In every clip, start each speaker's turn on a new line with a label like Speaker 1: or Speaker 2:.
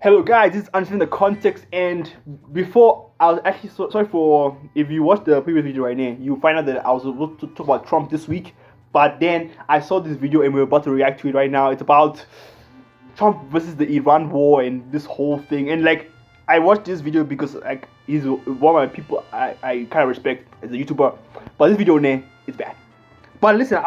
Speaker 1: Hello guys, this is understanding the context, and before I was actually sorry for if you watched the previous video right now, you find out that I was about to talk about Trump this week, but then I saw this video and we're about to react to it right now. It's about Trump versus the Iran war and this whole thing, and like I watched this video because like he's one of my people I kind of respect as a YouTuber, but this video is bad. But listen,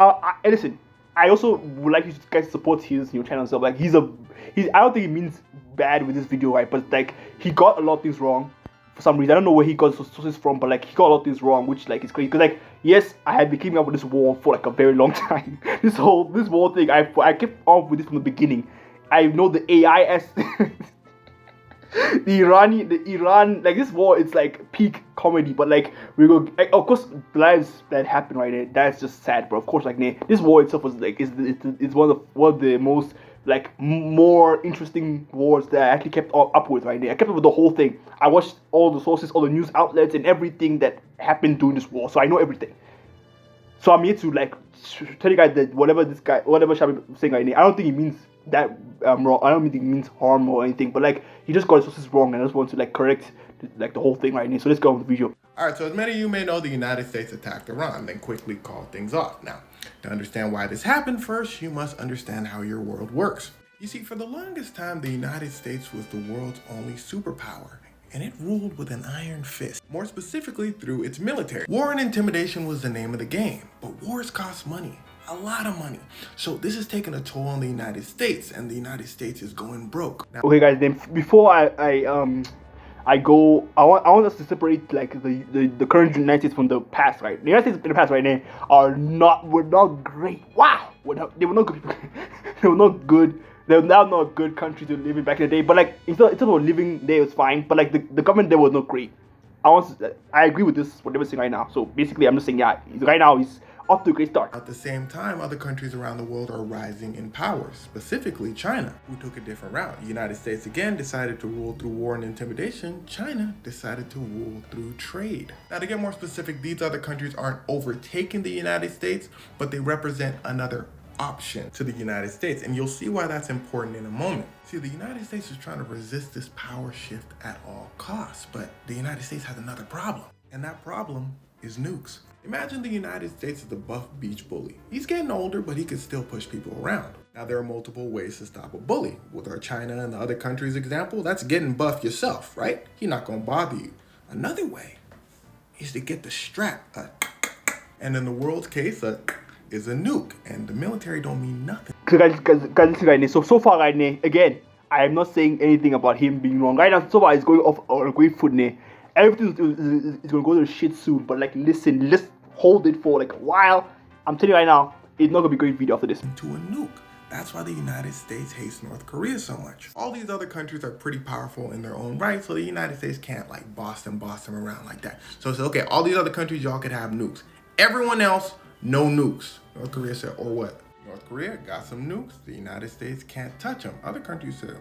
Speaker 1: listen. I also would like you guys to support his channel and stuff. Like he's I don't think he means bad with this video, right? But like he got a lot of things wrong for some reason. I don't know where he got sources from, but like he got a lot of things wrong, which like is crazy. Because like yes, I had been keeping up with this war for like a very long time. this war thing, I kept on with this from the beginning. I know the AI as the Iran, like this war, it's like peak comedy, but like we go, like, of course, the lives that happen right there, that's just sad, bro. Of course, like this war itself was like is one of the most like more interesting wars that I actually kept up with right there. I kept up with the whole thing. I watched all the sources, all the news outlets, and everything that happened during this war, so I know everything. So I'm here to like tell you guys that whatever Shabby saying right now, I don't think he means that wrong. I don't think it means harm or anything, but like he just got his sources wrong, and I just want to like correct like the whole thing right now. So let's go on with the video.
Speaker 2: Alright, so as many of you may know, the United States attacked Iran, then quickly called things off. Now, to understand why this happened, first you must understand how your world works. You see, for the longest time, the United States was the world's only superpower, and it ruled with an iron fist, more specifically through its military. War and intimidation was the name of the game, but wars cost money. A lot of money. So this is taking a toll on the United States, and the United States is going broke. Now,
Speaker 1: okay guys, then before I go, I want us to separate like the current United States from the past, right? The United States in the past right now were not great. Wow, they were not good people. They were not good. They're now not a good country to live in back in the day. But like in terms of living there, it was fine. But like the government there was not great. I agree with this what they were saying right now. So basically, I'm just saying yeah, right now he's off to a great start.
Speaker 2: At the same time, other countries around the world are rising in power, specifically China, who took a different route. The United States again decided to rule through war and intimidation. China decided to rule through trade. Now, to get more specific, these other countries aren't overtaking the United States, but they represent another option to the United States, and you'll see why that's important in a moment. See, the United States is trying to resist this power shift at all costs, but the United States has another problem, and that problem is nukes. Imagine the United States as the buff beach bully. He's getting older, but he can still push people around. Now, there are multiple ways to stop a bully. With our China and the other countries example, that's getting buff yourself, right? He's not gonna bother you. Another way is to get the strap, and in the world's case, is a nuke, and the military don't mean nothing.
Speaker 1: Guys, right now, so far right now, again, I am not saying anything about him being wrong. Right now, so far it's going off on a great foot now. Everything is going to go to shit soon, but like listen, let's hold it for like a while. I'm telling you right now, it's not going to be a great video after this.
Speaker 2: To a nuke. That's why the United States hates North Korea so much. All these other countries are pretty powerful in their own right, so the United States can't like boss them around like that. So it's okay, all these other countries, y'all could have nukes. Everyone else, no nukes. North Korea said, or what? North Korea got some nukes. The United States can't touch them. Other countries said,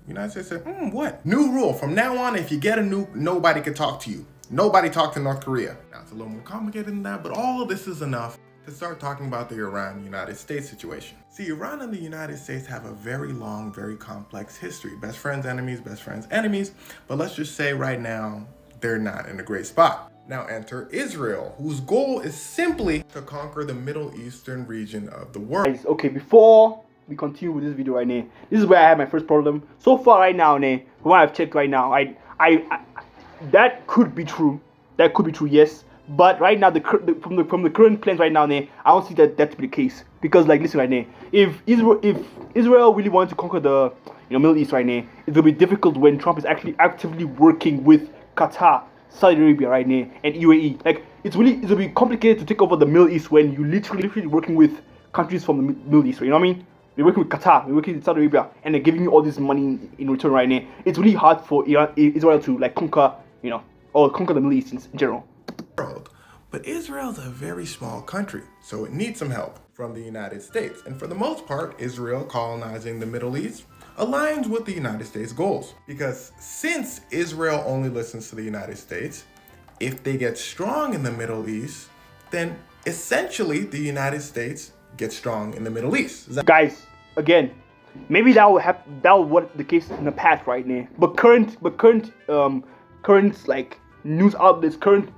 Speaker 2: United States said, what? New rule. From now on, if you get a nuke, nobody can talk to you. Nobody talk to North Korea. Now, it's a little more complicated than that, but all of this is enough to start talking about the Iran-United States situation. See, Iran and the United States have a very long, very complex history. Best friends, enemies, but let's just say right now, they're not in a great spot. Now enter Israel, whose goal is simply to conquer the Middle Eastern region of the world.
Speaker 1: Guys, okay, before we continue with this video right now, this is where I have my first problem. So far right now, from what I've checked right now, I that could be true. That could be true, yes. But right now, from the current plans right now, I don't see that to be the case. Because like listen right now, if Israel really wanted to conquer the Middle East right now, it's gonna be difficult when Trump is actually actively working with Qatar, Saudi Arabia right now, and UAE. Like it'll be complicated to take over the Middle East when you literally working with countries from the Middle East. You know what I mean? We're working with Qatar, we're working with Saudi Arabia, and they're giving you all this money in return right now. It's really hard for Israel to like conquer, or conquer the Middle East in general.
Speaker 2: But Israel's a very small country, so it needs some help from the United States. And for the most part, Israel colonizing the Middle East aligns with the United States goals. Because since Israel only listens to the United States, if they get strong in the Middle East, then essentially the United States gets strong in the Middle East.
Speaker 1: Guys, again, Maybe that would have that would what the case in the past right now. But current like news outlets, current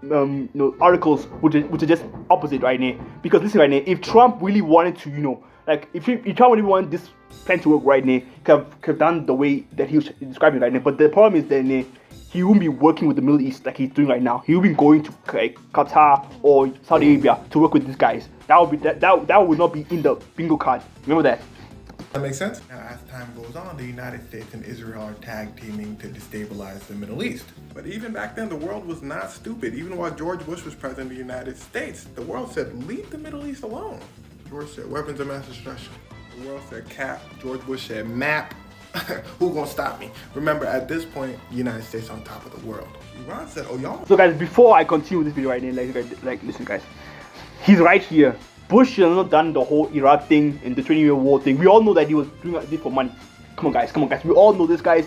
Speaker 1: articles which are just opposite right now. Because listen right now, if Trump really wanted to, like if Trump really wanted this plan to work right now, could have done the way that he was describing right now. But the problem is that he won't be working with the Middle East like he's doing right now. He will be going to like Qatar or Saudi Arabia to work with these guys. That would not be in the bingo card. Remember that.
Speaker 2: That makes sense? Now, as time goes on, the United States and Israel are tag teaming to destabilize the Middle East. But even back then, the world was not stupid. Even while George Bush was president of the United States, the world said, leave the Middle East alone. George said, weapons of mass destruction. The world said, cap. George Bush said, map. Who gonna stop me? Remember, at this point, the United States on top of the world. Iran said, oh, y'all.
Speaker 1: So guys, before I continue this video right now, like listen guys, he's right here. Bush has not done the whole Iraq thing and the 20-year war thing. We all know that he was doing this for money. Come on guys. We all know this, guys.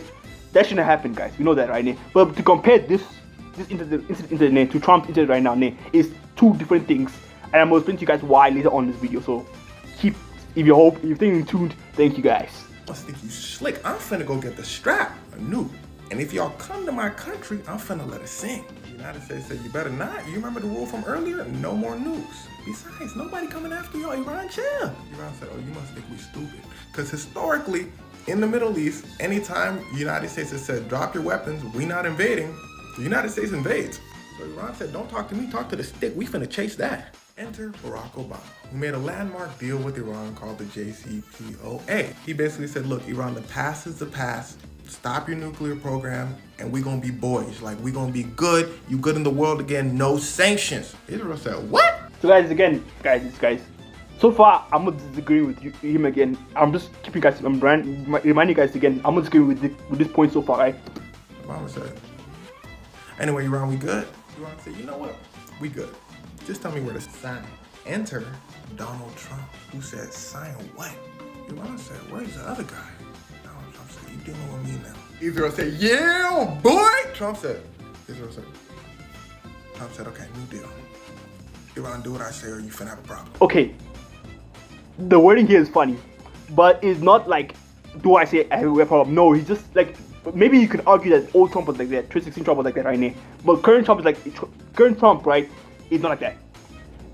Speaker 1: That shouldn't happen, guys. We know that right now. But to compare this incident to Trump's incident right now, is two different things. And I'm gonna explain to you guys why later on in this video. So if you're staying tuned, thank you guys.
Speaker 2: I think you slick. I'm finna go get the strap, a nuke. And if y'all come to my country, I'm finna let it sing. The United States said, you better not. You remember the rule from earlier? No more nukes. Besides, nobody coming after y'all. Iran, chill. Iran said, oh, you must think we stupid. Because historically, in the Middle East, anytime the United States has said, drop your weapons, we not invading, the United States invades. So Iran said, don't talk to me, talk to the stick. We finna chase that. Enter Barack Obama, who made a landmark deal with Iran called the JCPOA. He basically said, look, Iran, the past is the past. Stop your nuclear program, and we're gonna be boys. Like, we're gonna be good. You good in the world again, no sanctions. Israel said, what?
Speaker 1: So guys, so far I'm gonna disagree with him again. I'm just keeping guys, I'm reminding you guys again, I'm gonna disagree with this point so far, right?
Speaker 2: Obama said, anyway, Iran, we good? Iran said, you know what? We good. Just tell me where to sign. Enter Donald Trump, who said, sign what? Iran said, where's the other guy? Donald Trump said, you dealing with me now. Israel said, yeah, boy! Trump said, okay, new deal. Iran, do what I say or you finna have a problem.
Speaker 1: Okay, the wording here is funny, but it's not like, do I say I have a problem? No, he's just like, maybe you could argue that old Trump was like that, 2016 Trump was like that right now, but current Trump is like, current Trump, right, is not like that.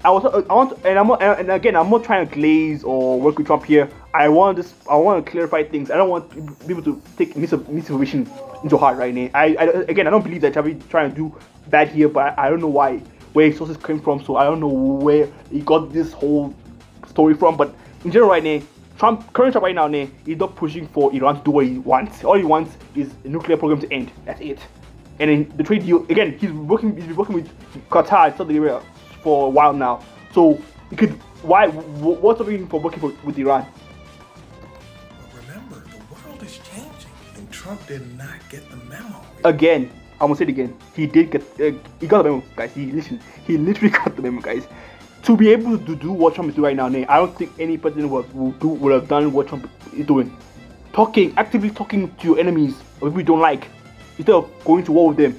Speaker 1: And again, I'm not trying to glaze or work with Trump here. I want to clarify things. I don't want people to take misinformation into heart right now. I don't believe that Trump is trying to do bad here, but I don't know where his sources came from. So I don't know where he got this whole story from. But in general, right now, current Trump right now, is not pushing for Iran to do what he wants. All he wants is the nuclear program to end. That's it. And in the trade deal, again, he's been working with Qatar and Saudi Arabia for a while now. So he could. What's stopping him from working with Iran?
Speaker 2: But remember, the world is changing, and Trump did not get the memo.
Speaker 1: Again, I'm gonna say it again. He did get. He got the memo, guys. He literally got the memo, guys. To be able to do what Trump is doing right now, I don't think any president would have done what Trump is doing. Actively talking to your enemies, or people you don't like, instead of going to war with them.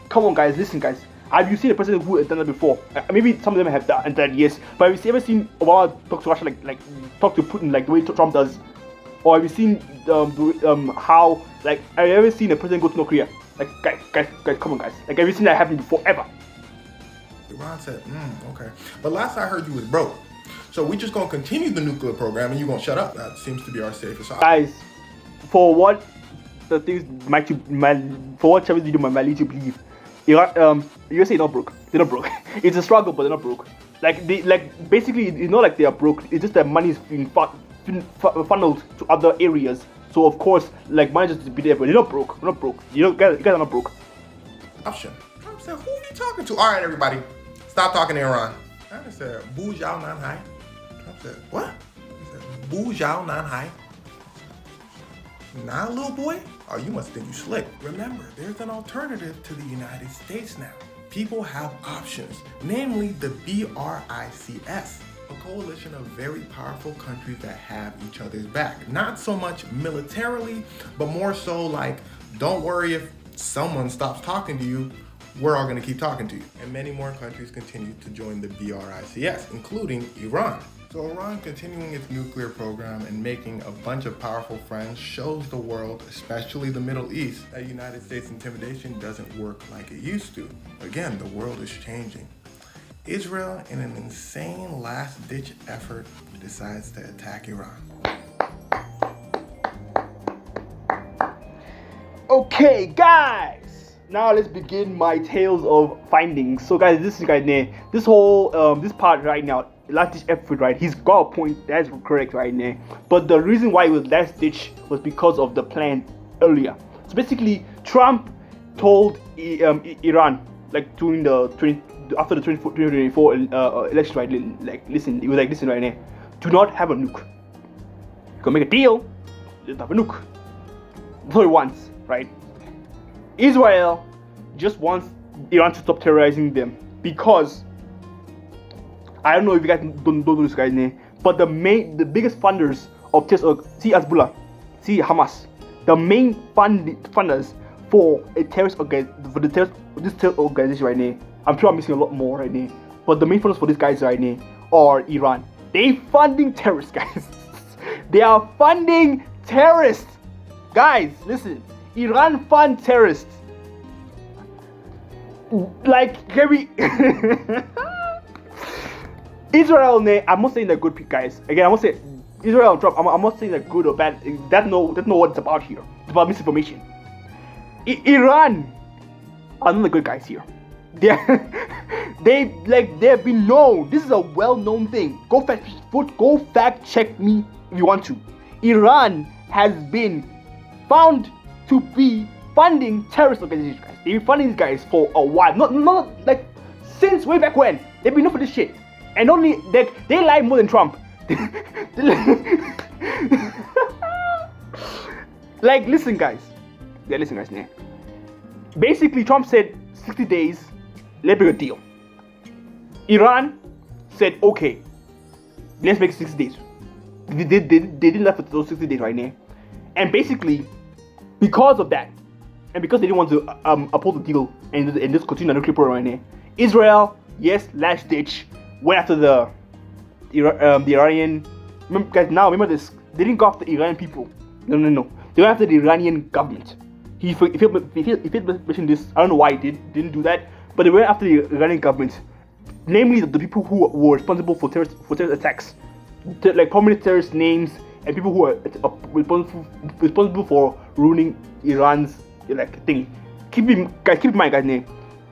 Speaker 1: Come on, guys. Listen, guys. Have you seen a president who has done that before? Maybe some of them have done that, yes. But have you ever seen Obama talk to Russia like talk to Putin like the way Trump does? Or have you seen how like have you ever seen a president go to North Korea? Like guys, come on, guys. Like have you seen that happen before ever?
Speaker 2: Iran said, okay. But last I heard you was broke. So we just gonna continue the nuclear program and you gonna shut up. That seems to be our safest option.
Speaker 1: Guys, for what the things for what Chavez video might lead you to believe. USA not broke. They're not broke. It's a struggle, but they're not broke. Basically, it's not like they are broke. It's just that money is being funneled to other areas. So of course, like money just be there, but they're not broke. We're not broke. You guys are not broke.
Speaker 2: Option. Trump said, who are you talking to? All right, everybody, stop talking to Iran. Trump said, "Bu Zhao Nan Hai." Trump said, what? He said, "Bu Zhao Nan Hai." Nah, little boy? Oh, you must think you slick. Remember, there's an alternative to the United States now. People have options, namely the BRICS, a coalition of very powerful countries that have each other's back. Not so much militarily, but more so like, don't worry if someone stops talking to you, we're all gonna keep talking to you. And many more countries continue to join the BRICS, including Iran. So Iran continuing its nuclear program and making a bunch of powerful friends shows the world, especially the Middle East, that United States intimidation doesn't work like it used to. Again, the world is changing. Israel, in an insane last-ditch effort, decides to attack Iran.
Speaker 1: Okay, guys, now let's begin my tales of findings. So, guys, this whole this part right now, last ditch effort, right? He's got a point. That's correct right now. But the reason why it was last ditch was because of the plan earlier. So basically, Trump told Iran, like during after the 2024 election, right? Like, listen, he was like, listen right now, do not have a nuke. You can make a deal, just have a nuke. That's what he wants, right? Israel just wants Iran to stop terrorizing them because I don't know if you guys don't know this guy's name, but the biggest funders of terrorist, see Hezbollah, see Hamas, the main funders for this terrorist organization right now. I'm sure I'm missing a lot more right now, but the main funders for these guys right now are Iran. They funding terrorists, guys. They are funding terrorists, guys. Listen, Iran fund terrorists. Like, can we? Israel, I'm not saying they're good guys. Again, I'm not saying Israel and Trump. I'm not saying they're good or bad. That's not what it's about here. It's about misinformation. Iran are not the good guys here. They've been known. This is a well-known thing. Go fact check me if you want to. Iran has been found to be funding terrorist organizations, guys. They've been funding these guys for a while. Not like since way back when. They've been known for this shit. And only they lie more than Trump. Like, listen, guys. Yeah, listen, guys. Yeah. Basically, Trump said 60 days. Let's make a deal. Iran said, okay, let's make 60 days. They didn't left for those 60 days right now. And basically, because of that, and because they didn't want to oppose the deal and just continue the nuclear program right now, Israel, yes, last ditch, went after the Iranian. Remember this. They didn't go after the Iranian people. No. They went after the Iranian government. He mentioned this. I don't know why he didn't do that. But they went after the Iranian government, namely the people who were responsible for terrorist attacks, like prominent terrorist names and people who are responsible for ruining Iran's thing. Keep in mind, guys. Name.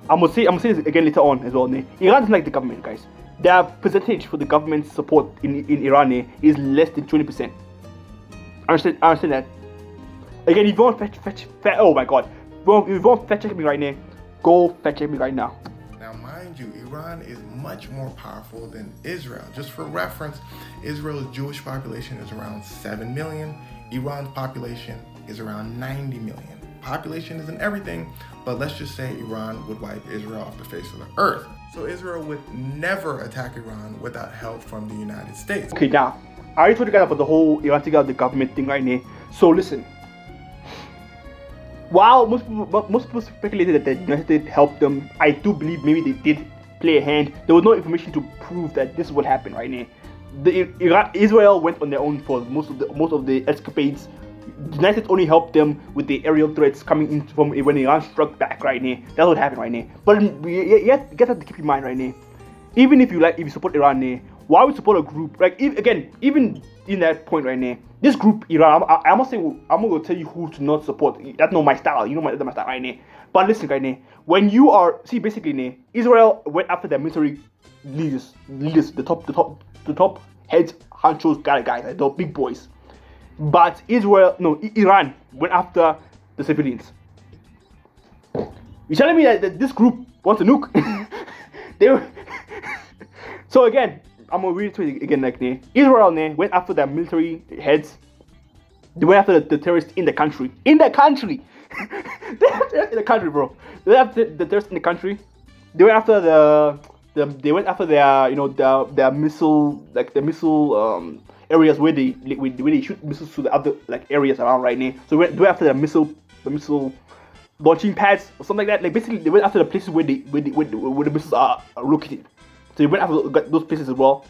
Speaker 1: I'm gonna say this again later on as well. Iran doesn't like the government, guys. Their percentage for the government support in Iran is less than 20%. Understand that? Again, if you want oh my god, if you want fact check me right now, go fact check me right now.
Speaker 2: Now, mind you, Iran is much more powerful than Israel. Just for reference, Israel's Jewish population is around 7 million. Iran's population is around 90 million. Population isn't everything, but let's just say Iran would wipe Israel off the face of the earth. So Israel would never attack Iran without help from the United States.
Speaker 1: Okay, now, I already told you guys about the whole Iran taking out the government thing right now. So listen. While most people speculated that the United States helped them, I do believe maybe they did play a hand. There was no information to prove that this is what happened right now. Israel went on their own for most of the escapades. The United States only helped them with the aerial threats coming in from when Iran struck back right now. That's what happened right now. But you have to keep in mind right now. Even if you support Iran now, why would you support a group even in that point right now? This group, Iran, I'm not saying I'm not gonna tell you who to not support. That's not my style. You know that's my style right now. But listen, right now, when you are basically now, Israel went after their military leaders, the top heads, honchos, guys, the big boys. But Iran went after the civilians. You're telling me that this group wants a nuke? They were. So again, I'm gonna read it again. Israel went after their military heads. They went after the terrorists in the country. In the country, bro. They went after the terrorists in the country. They went after they went after their missile areas where they shoot missiles to the other areas around right now. So they went after the missile launching pads or something like that. Basically, they went after the places where the missiles are located. So they went after those places as well.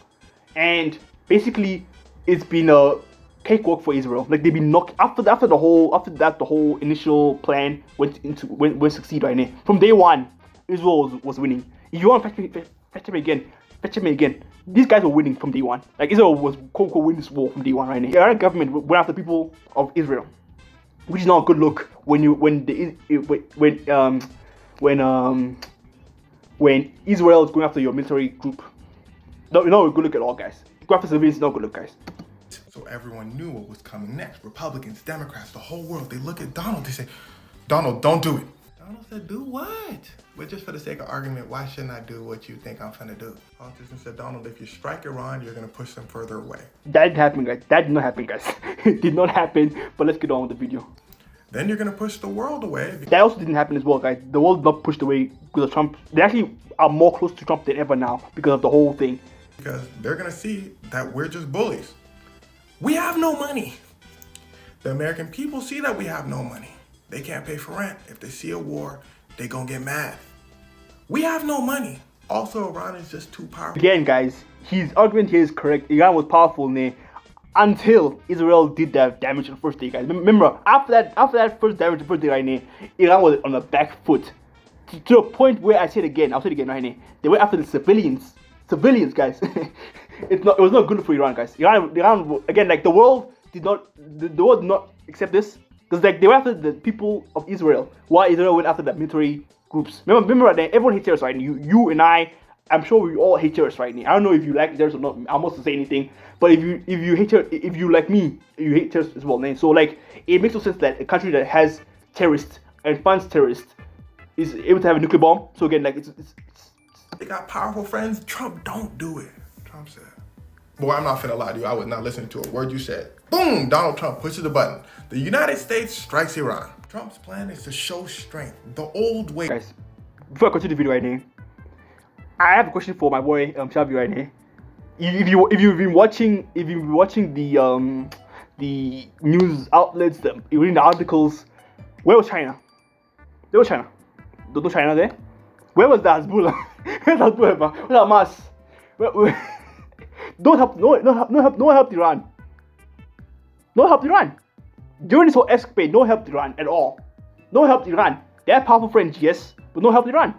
Speaker 1: And basically it's been a cakewalk for Israel. Like they've been knocked after the whole initial plan went succeed right now. From day one, Israel was winning. If you want to fetch him again. These guys were winning from day one. Like Israel was quote unquote winning this war from day one right now. The Iranian government went after the people of Israel, which is not a good look when Israel is going after your military group. No, not a good look at all, guys. Go after civilians, not a good look, guys.
Speaker 2: So everyone knew what was coming next. Republicans, Democrats, the whole world. They look at Donald. They say, Donald, don't do it. Donald said, do what? But just for the sake of argument, why shouldn't I do what you think I'm finna do? Politicians said, Donald, if you strike Iran, you're gonna push them further away.
Speaker 1: That didn't happen, guys. That did not happen, guys. It did not happen. But let's get on with the video.
Speaker 2: Then you're gonna push the world away.
Speaker 1: That also didn't happen as well, guys. The world not pushed away because of Trump. They actually are more close to Trump than ever now because of the whole thing.
Speaker 2: Because they're gonna see that we're just bullies. We have no money. The American people see that we have no money. They can't pay for rent. If they see a war, they gonna get mad. We have no money. Also, Iran is just too powerful.
Speaker 1: Again, guys, his argument here is correct. Iran was powerful until Israel did that damage on the first day, guys. Remember, after that first damage the first day right now, Iran was on the back foot. To a point where I'll say it again right now. They went after the civilians. Civilians, guys. It was not good for Iran, guys. Iran again, like the world did not accept this because like they went after the people of Israel, while Israel went after the military groups. Remember right now, everyone hates terrorists right now. You and I'm sure we all hate terrorists right now. I don't know if you like terrorists or not. I'm not to say anything, but if you hate terrorists, if you like me, you hate terrorists as well, man. So like it makes no sense that a country that has terrorists and funds terrorists is able to have a nuclear bomb. So again, like it's
Speaker 2: They got powerful friends. Trump, don't do it. Trump said. Boy, I'm not finna lie to you. I was not listening to a word you said. Boom! Donald Trump pushes the button. The United States strikes Iran. Trump's plan is to show strength. The old way.
Speaker 1: Guys, before I continue the video right now, I have a question for my boy Xevi right now. If you've been watching the news outlets, reading the articles, where was China? There was China. There was China there. Where was the Hezbollah? Where's Hezbollah? Where's Hamas? No one helped Iran. No one helped Iran. During this whole escapade, no one helped Iran at all. No one helped Iran. They had powerful friends, yes, but no one helped Iran.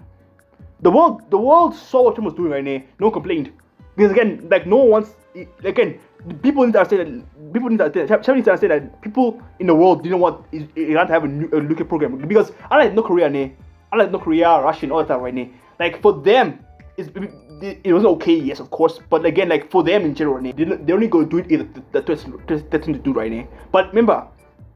Speaker 1: The world saw what Trump was doing right now. No one complained. Because again, like no one wants. Again, people need to understand that people in the world didn't want Iran to have a nuclear program. Because unlike North Korea, Russia, and all that right now, like for them, it was okay, yes, of course. But again, like for them in general, they're only going to do it that's thing to do right now. But remember,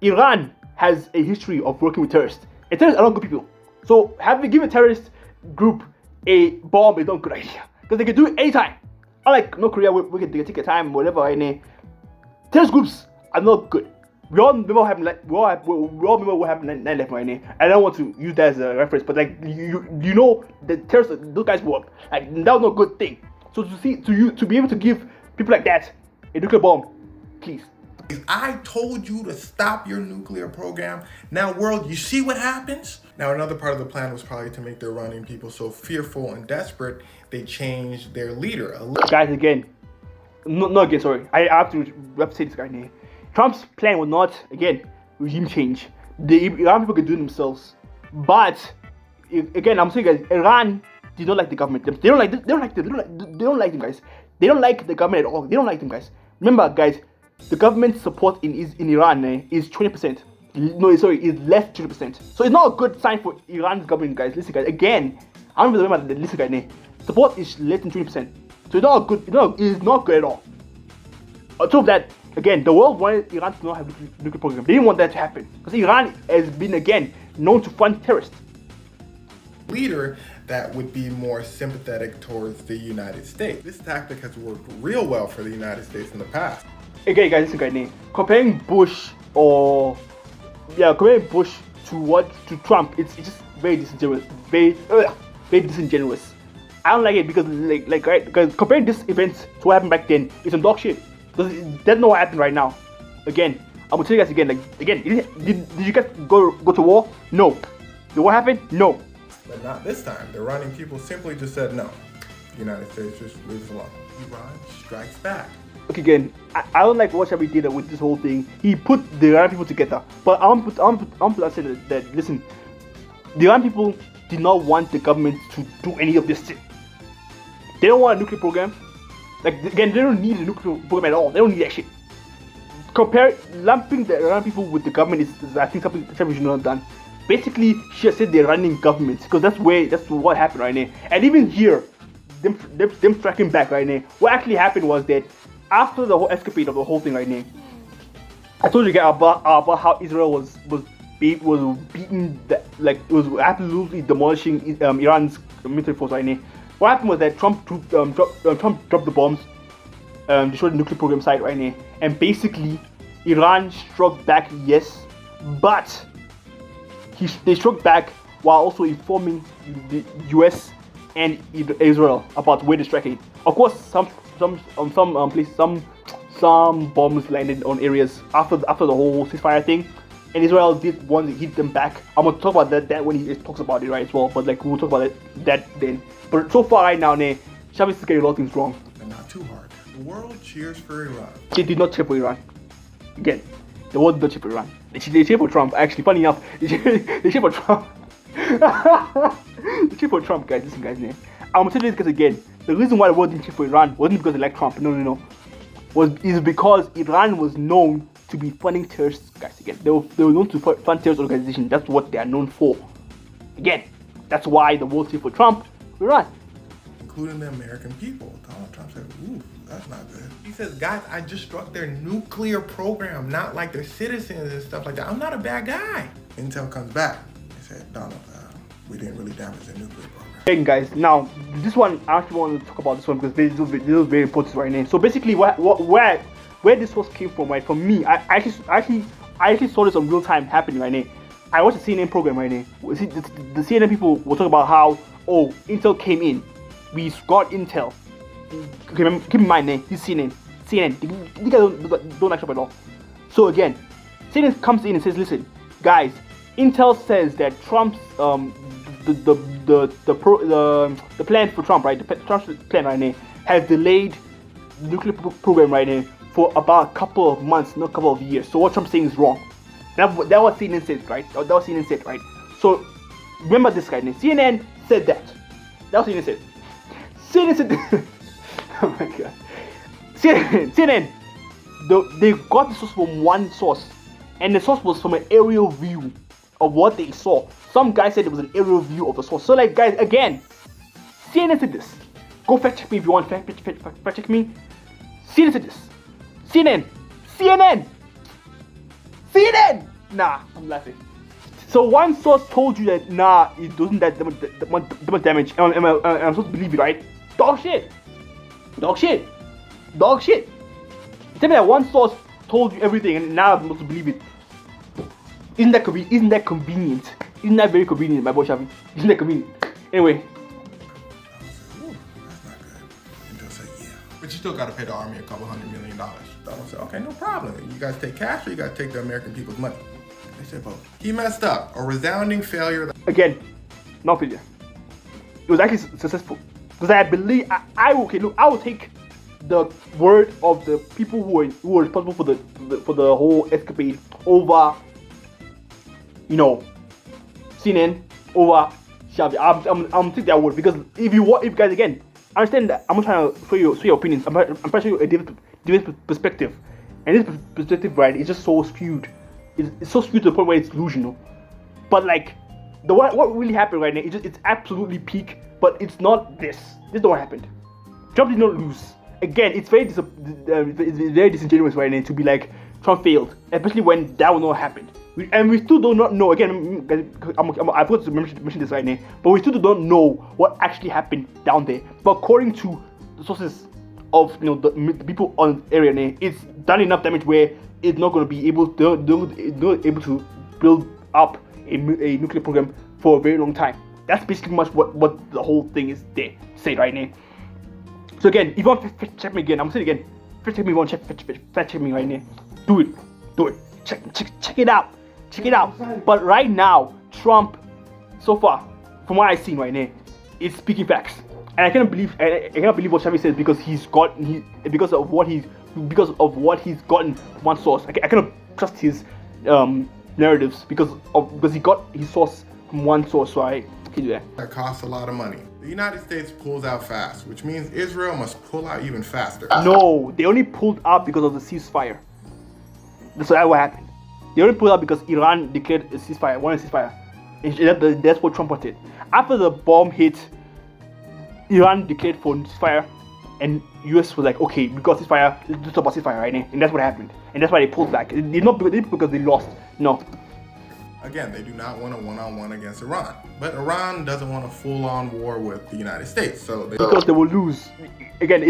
Speaker 1: Iran has a history of working with terrorists. And terrorists are not good people. So give a terrorist group a bomb is not a good idea. Because they can do it anytime. Unlike North Korea, we can take a time, whatever, right? Terrorist groups are not good. We all remember what happened. We all remember what happened 9/11 right now. I don't want to use that as a reference, but like you know, the terrorists, those guys were like that was not a good thing. So to be able to give people like that a nuclear bomb, please.
Speaker 2: I told you to stop your nuclear program. Now, world, you see what happens? Now, another part of the plan was probably to make the Iranian people so fearful and desperate, they changed their leader.
Speaker 1: Guys, again, no, again, sorry. I have to say this guy name. Trump's plan was not, again, regime change. The Iran people could do it themselves. But, again, I'm saying, guys, Iran did not like the government. They don't like them, guys. They don't like the government at all. They don't like them, guys. Remember, guys, the government support in Iran is 20%. No, sorry, is less 20%. So it's not a good sign for Iran's government, guys. Listen, guys, again, I don't remember the listen, guys. Support is less than 20%. So it's not a good. It's not good at all. On top of that, again, the world wanted Iran to not have a nuclear program. They didn't want that to happen because Iran has been again known to fund terrorists.
Speaker 2: Leader that would be more sympathetic towards the United States. This tactic has worked real well for the United States in the past.
Speaker 1: Again, guys, listen, guys. Comparing Bush to Trump, it's just very disingenuous. Very disingenuous. I don't like it because because comparing this event to what happened back then is some dog shit. Because that's not what happened right now. Again, I'm gonna tell you guys again. Did you guys go to war? No. Did what happened? No.
Speaker 2: But not this time. The Iranian people simply just said no. The United States just leaves alone. Iran strikes back.
Speaker 1: okay, again, I don't like what Xevi did with this whole thing. He put the Iran people together, but I want to put that listen, the Iran people did not want the government to do any of this shit. They don't want a nuclear program. Like, again, they don't need a nuclear program at all. They don't need that shit. Lumping the Iran people with the government is I think something Xevi should not have done. Basically, she has said they're running governments because that's what happened right now. And even here, them striking back right now. What actually happened was that after the whole escapade of the whole thing right now, I told you guys about how Israel was beaten, like it was absolutely demolishing Iran's military force right now. What happened was that Trump dropped the bombs, destroyed the nuclear program site right now, and basically Iran struck back, yes, but they struck back while also informing the US and Israel about where they're striking. Of course, some places, some bombs landed on areas after the whole ceasefire thing, and Israel did want to hit them back. I'm gonna talk about that when he talks about it, right, as well. But like we'll talk about that then. But so far right now, Xavi is getting a lot of things wrong.
Speaker 2: But not too hard. The world cheers for Iran.
Speaker 1: They did not cheer for Iran. Again, the world did not cheer for Iran. They cheer for Trump. Actually, funny enough, they cheer for Trump. They cheer for Trump, guys. Listen, guys, I'm gonna tell you this because again, the reason why the world didn't cheer for Iran wasn't because they like Trump. No. Is because Iran was known to be funding terrorists, guys. Again, they were known to fund terrorist organizations. That's what they are known for. Again, that's why the world cheered for Trump, Iran.
Speaker 2: Including the American people. Donald Trump said, ooh, that's not good. He says, guys, I just struck their nuclear program, not like their citizens and stuff like that. I'm not a bad guy. Intel comes back. They said, Donald, we didn't really damage their nuclear program.
Speaker 1: Hey guys, now this one I actually want to talk about this one because this is very important right now. So basically, where this source came from, right? For me, I actually saw this on real time happening right now. I watched the CNN program right now. The CNN people were talking about how Intel came in. We got Intel. Okay, keep in mind, this CNN. You guys don't actually at all. So again, CNN comes in and says, listen, guys, Intel says that Trump's the plan for Trump, right? Trump's plan right now has delayed the nuclear program right now for about a couple of months, not a couple of years. So what Trump's saying is wrong. That was CNN said, right? That was CNN said, right? So remember this guy. CNN said that. That was CNN said. CNN said. Oh my god. CNN. They got the source from one source, and the source was from an aerial view of what they saw. Some guy said it was an aerial view of the source. So like, guys, again, CNN said this. Go fact check me if you want. Fact check me. CNN said this. CNN. Nah, I'm laughing. So one source told you that nah, it doesn't that much damage, and I'm supposed to believe it, right? Dog shit. Tell me that one source told you everything, and now I'm supposed to believe it. Isn't that convenient? Isn't that very convenient, my boy Xavi? Isn't that convenient? Anyway.
Speaker 2: Ooh, that's not good. Intel said, yeah. But you still got to pay the army a couple $100 million. Donald said, okay, no problem. You guys take cash or you guys take the American people's money? They said both. He messed up. A resounding failure.
Speaker 1: Again, not failure. It was actually successful. Because I believe, I will take the word of the people who were responsible for the whole escapade over, CNN, over Xavi. I'm take that word because if guys again, understand that I'm not trying to show your opinions. I'm trying to show you a different perspective, and this perspective, right, is just so skewed. It's so skewed to the point where it's delusional. But like, what really happened right now? It's absolutely peak, but it's not this. This is not what happened. Trump did not lose. Again, it's very disingenuous right now to be like Trump failed, especially when that would not happened. We still do not know. Again, I forgot to mention this right now, but we still don't know what actually happened down there. But according to the sources of the people on the area now, it's done enough damage where it's not going to be able to build up a nuclear program for a very long time. That's basically much what the whole thing is there say right now. So again, if you want to check me again, I'm saying again, fact check me. Want fact check me right now? Do it. Check it out. But right now, Trump, so far, from what I've seen right now, is speaking facts, and I cannot believe what Xavi says because because of what he's because of what he's gotten from one source. I cannot trust his narratives because he got his source from one source. So I can do that.
Speaker 2: That costs a lot of money. The United States pulls out fast, which means Israel must pull out even faster.
Speaker 1: No, they only pulled out because of the ceasefire. That's what happened. They only pulled out because Iran declared a ceasefire, wanted a ceasefire. That's what Trump wanted. After the bomb hit, Iran declared for ceasefire, and US was like, okay, we got ceasefire, let's talk about ceasefire right now. And that's what happened. And that's why they pulled back. They not because they lost. No.
Speaker 2: Again, they do not want a one-on-one against Iran. But Iran doesn't want a full-on war with the United States.
Speaker 1: Because they will lose. Again,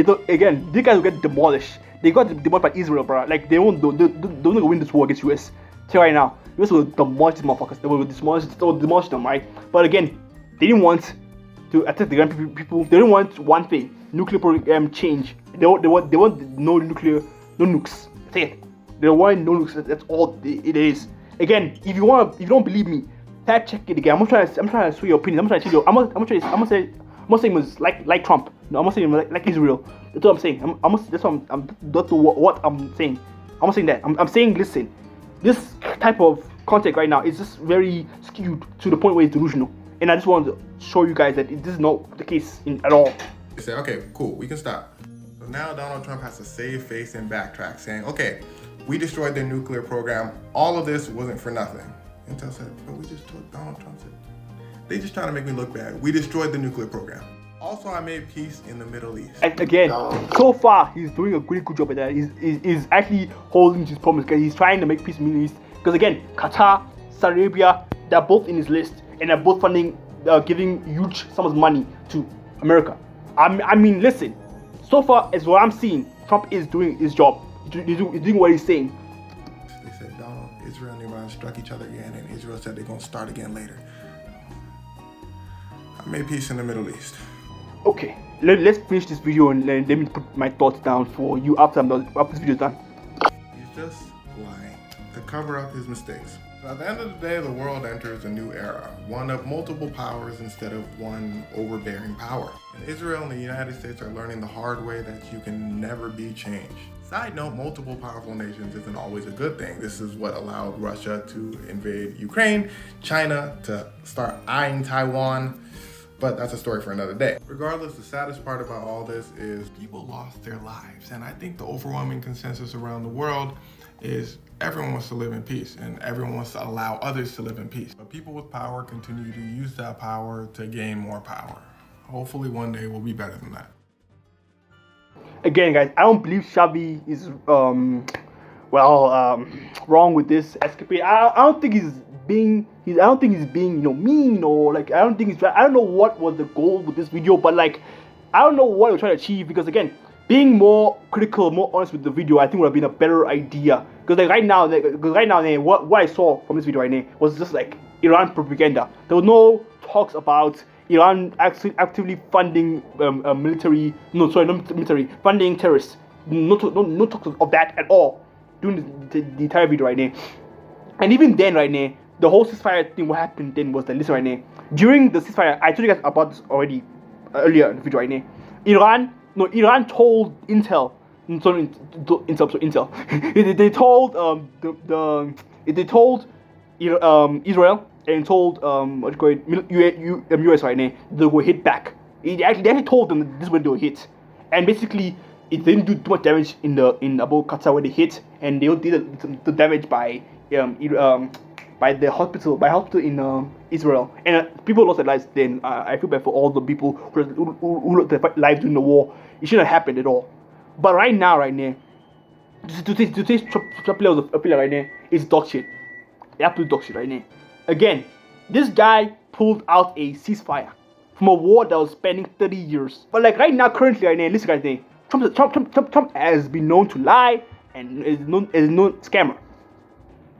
Speaker 1: these guys will get demolished. They got demolished by Israel, bro. Like, they won't win this war against US. Tell you right now, US will demolish these motherfuckers. They will demolish them, right? But again, they didn't want to attack the Iranian people. They didn't want one thing: nuclear program change. They want no nukes. That's it. They want no nukes. That's all it is. Again, if you don't believe me, fact check it again. I'm trying to show your opinion. I'm not saying it was like Trump. No, I'm not saying like Israel. That's what I'm saying. That's what I'm saying. I'm not saying that. I'm saying, listen, this type of content right now is just very skewed to the point where it's delusional. And I just want to show you guys that this is not the case at all.
Speaker 2: They say, okay, cool, we can stop. So now Donald Trump has to save face and backtrack, saying, okay, we destroyed their nuclear program. All of this wasn't for nothing. Intel said, but we just told Donald Trump said, they just trying to make me look bad. We destroyed the nuclear program. Also, I made peace in the Middle East.
Speaker 1: And again, so far, he's doing a really good job at that. He's actually holding his promise because he's trying to make peace in the Middle East. Because again, Qatar, Saudi Arabia, they're both in his list. And they're both funding, giving huge sums of money to America. I mean, listen, so far as what I'm seeing, Trump is doing his job. He's doing what he's saying.
Speaker 2: They said, Donald, Israel and Iran struck each other again, and Israel said they're going to start again later. I made peace in the Middle East.
Speaker 1: Okay, let's finish this video and let me put my thoughts down for you after this video is done.
Speaker 2: He's just lying to cover up his mistakes. So at the end of the day, the world enters a new era, one of multiple powers instead of one overbearing power. And Israel and the United States are learning the hard way that you can never be changed. Side note, multiple powerful nations isn't always a good thing. This is what allowed Russia to invade Ukraine, China to start eyeing Taiwan, but that's a story for another day. Regardless, the saddest part about all this is people lost their lives. And I think the overwhelming consensus around the world is everyone wants to live in peace and everyone wants to allow others to live in peace. But people with power continue to use that power to gain more power. Hopefully one day we'll be better than that.
Speaker 1: Again, guys, I don't believe Xevi is wrong with this escapade. I don't think he's being mean or like I don't know what was the goal with this video, but like I don't know what he was trying to achieve because again, being more critical, more honest with the video, I think would have been a better idea. Because like right now, what I saw from this video right now was just like Iran propaganda. There was no talks about Iran actively funding funding terrorists. No talks of that at all during the entire video right now. And even then right now, the whole ceasefire thing, what happened then was that, listen right now, during the ceasefire, I told you guys about this already earlier in the video right now. Iran told Intel. They told Israel and told US right now they will hit back. They actually told them that this is when they will hit, and basically it didn't do too much damage in about Qatar where they hit, and they did the damage by the hospital in Israel, and people lost their lives. Then I feel bad for all the people who lost their lives during the war. It shouldn't have happened at all. But right now, to take Trump player right now is dog shit. Absolute dog shit right now. Again, this guy pulled out a ceasefire from a war that was spanning 30 years. But like right now, currently right now, listen guys, Trump has been known to lie and is known scammer.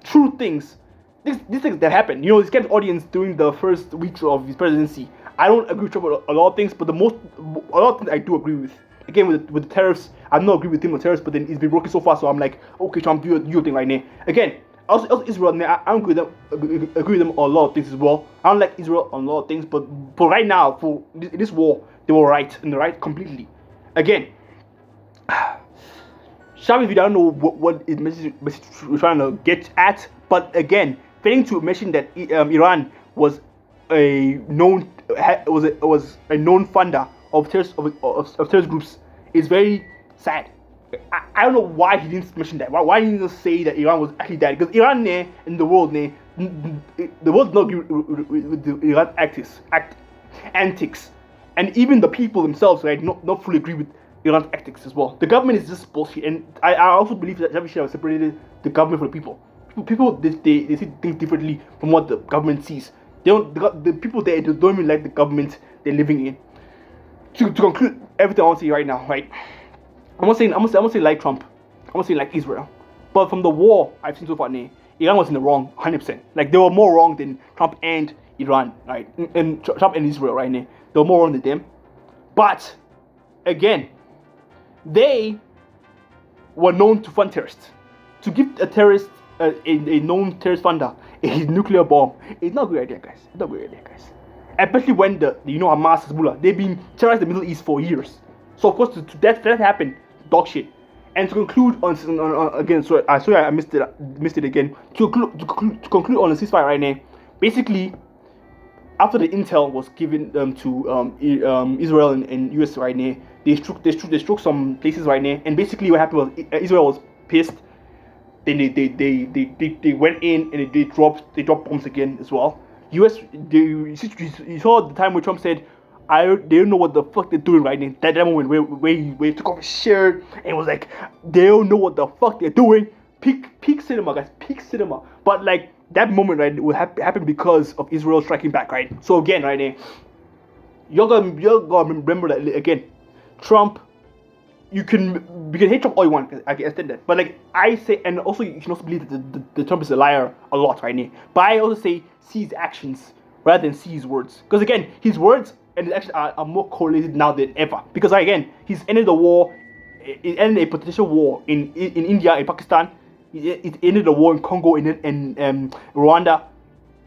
Speaker 1: True things. These things that happen. He scammed the audience during the first weeks of his presidency. I don't agree with Trump with a lot of things, but a lot of things I do agree with. Again, with the tariffs, I don't agree with him with tariffs, but then it's been working so far, so I'm like, okay, Trump, do your thing right now. Again, also Israel, I don't agree with them on a lot of things as well. I don't like Israel on a lot of things, but for right now, for this war, they were right, and they're right completely. Again, Xavi video, I don't know what it message we're trying to get at, but again, failing to mention that Iran was a known was a known funder of terrorist groups is very sad. I don't know why he didn't mention that. Why didn't he say that Iran was actually that? Because Iran in the world the world not agree with the Iran antics, and even the people themselves, right, not fully agree with Iran's tactics as well. The government is just bullshit, and I also believe that Xavi should have separated the government from the people. People they see things differently from what the government sees. They don't the people there they don't even like the government they're living in. To conclude everything I want to say right now, right? I'm not saying like Trump. I'm not saying like Israel. But from the war I've seen so far, Iran was in the wrong 100%. Like they were more wrong than Trump and Iran, right? And Trump and Israel, right? They were more wrong than them. But again, they were known to fund terrorists. To give a terrorist, a known terrorist funder, a nuclear bomb, it's not a good idea, guys. It's not a good idea, guys. Especially when Hamas, Hezbollah, they've been terrorizing the Middle East for years. So of course, to that happened, dog shit. And to conclude on again, sorry I missed it again. To conclude on the ceasefire right now, basically, after the intel was given to Israel and US right now, they struck some places right now, and basically what happened was Israel was pissed. Then they went in and they dropped bombs again as well. US, you saw the time where Trump said, they don't know what the fuck they're doing right now. That moment where he took off his shirt and was like, they don't know what the fuck they're doing. Peak cinema, guys, peak cinema. But like that moment, right, will happen because of Israel striking back, right? So again, right now, you're gonna remember that again, Trump. You can hate Trump all you want. I can understand that, but like I say, and also you can also believe that the Trump is a liar a lot right now. But I also say see his actions rather than see his words, because again, his words and his actions are more correlated now than ever. Because again, he's ended the war, it ended a potential war in India, in Pakistan. It ended the war in Congo, in Rwanda.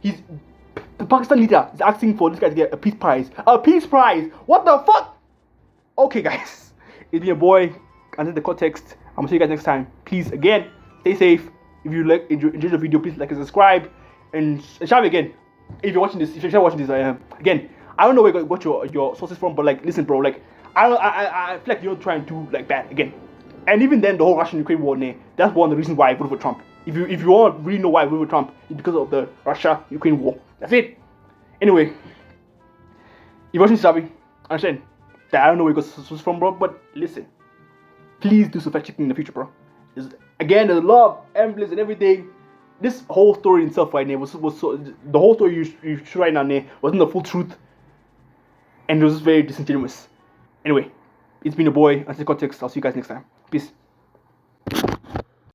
Speaker 1: The Pakistan leader is asking for this guy to get a peace prize. A peace prize? What the fuck? Okay, guys. It's been your boy, under the context. I'm gonna see you guys next time. Please, again, stay safe. If you enjoy the video, please like and subscribe. And Xavi, again, if you're watching this, again, I don't know where you got your sources from, but like, listen, bro, like, I feel like you're trying to do like bad again. And even then, the whole Russian-Ukraine war, that's one of the reasons why I voted for Trump. If you want to really know why I voted for Trump, it's because of the Russia-Ukraine war. That's it. Anyway, if you're watching Xavi, understand that I don't know where you got sources from, bro, but listen, please do some fact checking in the future, bro. Again, there's a lot of emblems and everything. This whole story in itself right now was so, the whole story you should right now wasn't the full truth, and it was very disingenuous. Anyway, it's been your boy, Under the Context. I'll see you guys next time. Peace.